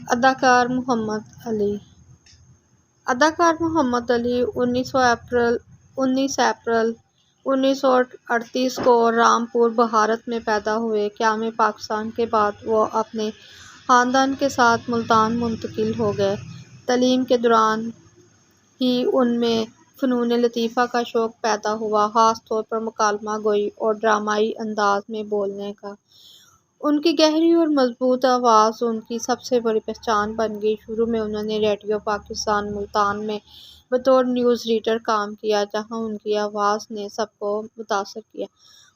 اداکار محمد علی۔ اداکار محمد علی 19 اپریل 1938 کو رامپور بھارت میں پیدا ہوئے۔ قیام پاکستان کے بعد وہ اپنے خاندان کے ساتھ ملتان منتقل ہو گئے۔ تعلیم کے دوران ہی ان میں فنون لطیفہ کا شوق پیدا ہوا، خاص طور پر مکالمہ گوئی اور ڈرامائی انداز میں بولنے کا۔ ان کی گہری اور مضبوط آواز ان کی سب سے بڑی پہچان بن گئی۔ شروع میں انہوں نے ریڈیو پاکستان ملتان میں بطور نیوز ریڈر کام کیا، جہاں ان کی آواز نے سب کو متاثر کیا۔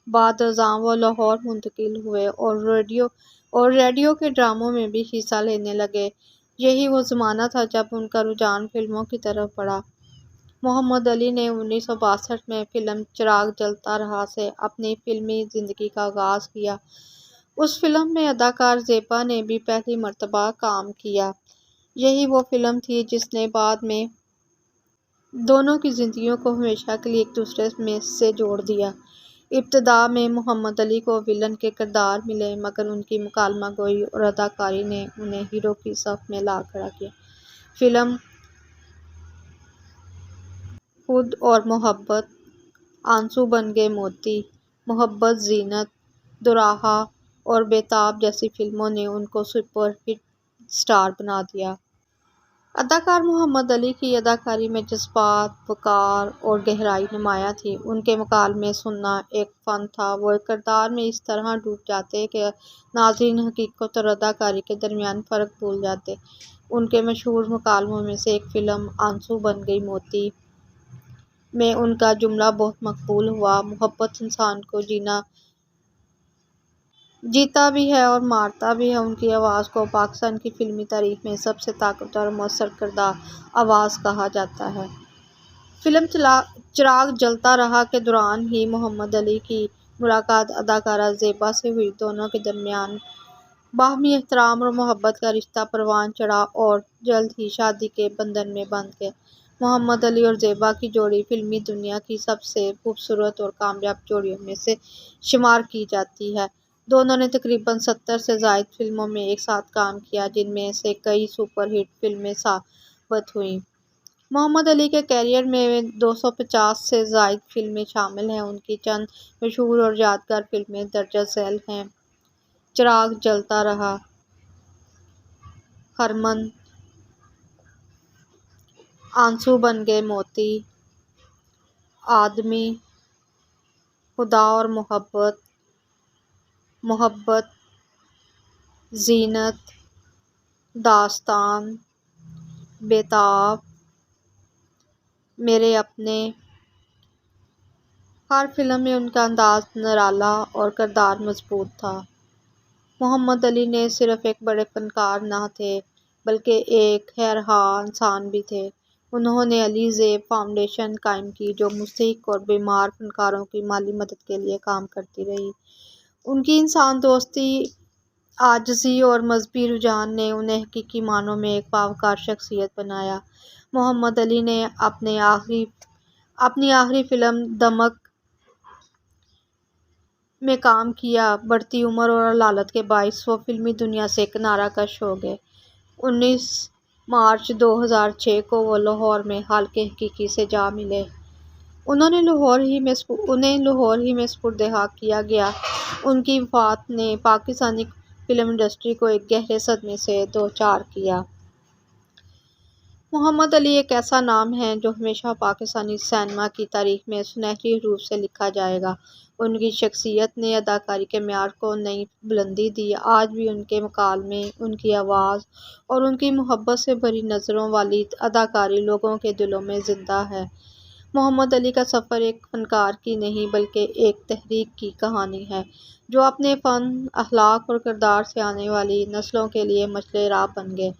بعد ازاں وہ لاہور منتقل ہوئے اور ریڈیو کے ڈراموں میں بھی حصہ لینے لگے۔ یہی وہ زمانہ تھا جب ان کا رجحان فلموں کی طرف بڑھا۔ محمد علی نے 1962 میں فلم چراغ جلتا رہا سے اپنی فلمی زندگی کا آغاز کیا۔ اس فلم میں اداکارہ زیبا نے بھی پہلی مرتبہ کام کیا۔ یہی وہ فلم تھی جس نے بعد میں دونوں کی زندگیوں کو ہمیشہ کے لیے ایک دوسرے سے جوڑ دیا۔ ابتدا میں محمد علی کو ولن کے کردار ملے، مگر ان کی مکالمہ گوئی اور اداکاری نے انہیں ہیرو کی صف میں لا کھڑا کیا۔ فلم خود اور محبت، آنسو بن گئے موتی، محبت، زینت، دوراہا اور بیتاب جیسی فلموں نے ان کو سپر ہٹ اسٹار بنا دیا۔ اداکار محمد علی کی اداکاری میں جذبات، وقار اور گہرائی نمایاں تھی۔ ان کے مکالمے سننا ایک فن تھا۔ وہ ایک کردار میں اس طرح ڈوب جاتے کہ ناظرین حقیقت اور اداکاری کے درمیان فرق بھول جاتے۔ ان کے مشہور مکالموں میں سے ایک فلم آنسو بن گئے موتی میں ان کا جملہ بہت مقبول ہوا: محبت انسان کو جیتا بھی ہے اور مارتا بھی ہے۔ ان کی آواز کو پاکستان کی فلمی تاریخ میں سب سے طاقتور اور مؤثر کردہ آواز کہا جاتا ہے۔ فلم چراغ جلتا رہا کے دوران ہی محمد علی کی ملاقات اداکارہ زیبا سے ہوئی۔ دونوں کے درمیان باہمی احترام اور محبت کا رشتہ پروان چڑھا اور جلد ہی شادی کے بندھن میں بندھ گئے۔ محمد علی اور زیبا کی جوڑی فلمی دنیا کی سب سے خوبصورت اور کامیاب جوڑیوں میں سے شمار کی جاتی ہے۔ دونوں نے تقریباً 70 سے زائد فلموں میں ایک ساتھ کام کیا، جن میں سے کئی سپر ہٹ فلمیں ثابت ہوئیں۔ محمد علی کے کیریئر میں 250 سے زائد فلمیں شامل ہیں۔ ان کی چند مشہور اور یادگار فلمیں درج ذیل ہیں: چراغ جلتا رہا، خرمن، آنسو بن گئے موتی، آدمی، خدا اور محبت، محبت، زینت، داستان، بیتاب، میرے اپنے۔ ہر فلم میں ان کا انداز نرالا اور کردار مضبوط تھا۔ محمد علی نے صرف ایک بڑے فنکار نہ تھے بلکہ ایک خیرخواہ انسان بھی تھے۔ انہوں نے علی زیب فاؤنڈیشن قائم کی، جو مستحق اور بیمار فنکاروں کی مالی مدد کے لیے کام کرتی رہی۔ ان کی انسان دوستی، عاجزی اور مذہبی رجحان نے انہیں حقیقی معنوں میں ایک باوقار شخصیت بنایا۔ محمد علی نے اپنی آخری فلم دمک میں کام کیا۔ بڑھتی عمر اور علالت کے باعث وہ فلمی دنیا سے کنارہ کش ہو گئے۔ 19 مارچ 2006 کو وہ لاہور میں حالق حقیقی سے جا ملے۔ انہیں لاہور ہی میں سپرد خاک کیا گیا۔ ان کی وفات نے پاکستانی فلم انڈسٹری کو ایک گہرے صدمے سے دوچار کیا۔ محمد علی ایک ایسا نام ہے جو ہمیشہ پاکستانی سینما کی تاریخ میں سنہری حروف سے لکھا جائے گا۔ ان کی شخصیت نے اداکاری کے معیار کو نئی بلندی دی۔ آج بھی ان کے مکالمے، ان کی آواز اور ان کی محبت سے بھری نظروں والی اداکاری لوگوں کے دلوں میں زندہ ہے۔ محمد علی کا سفر ایک فنکار کی نہیں بلکہ ایک تحریک کی کہانی ہے، جو اپنے فن، اخلاق اور کردار سے آنے والی نسلوں کے لیے مشعل راہ بن گئے۔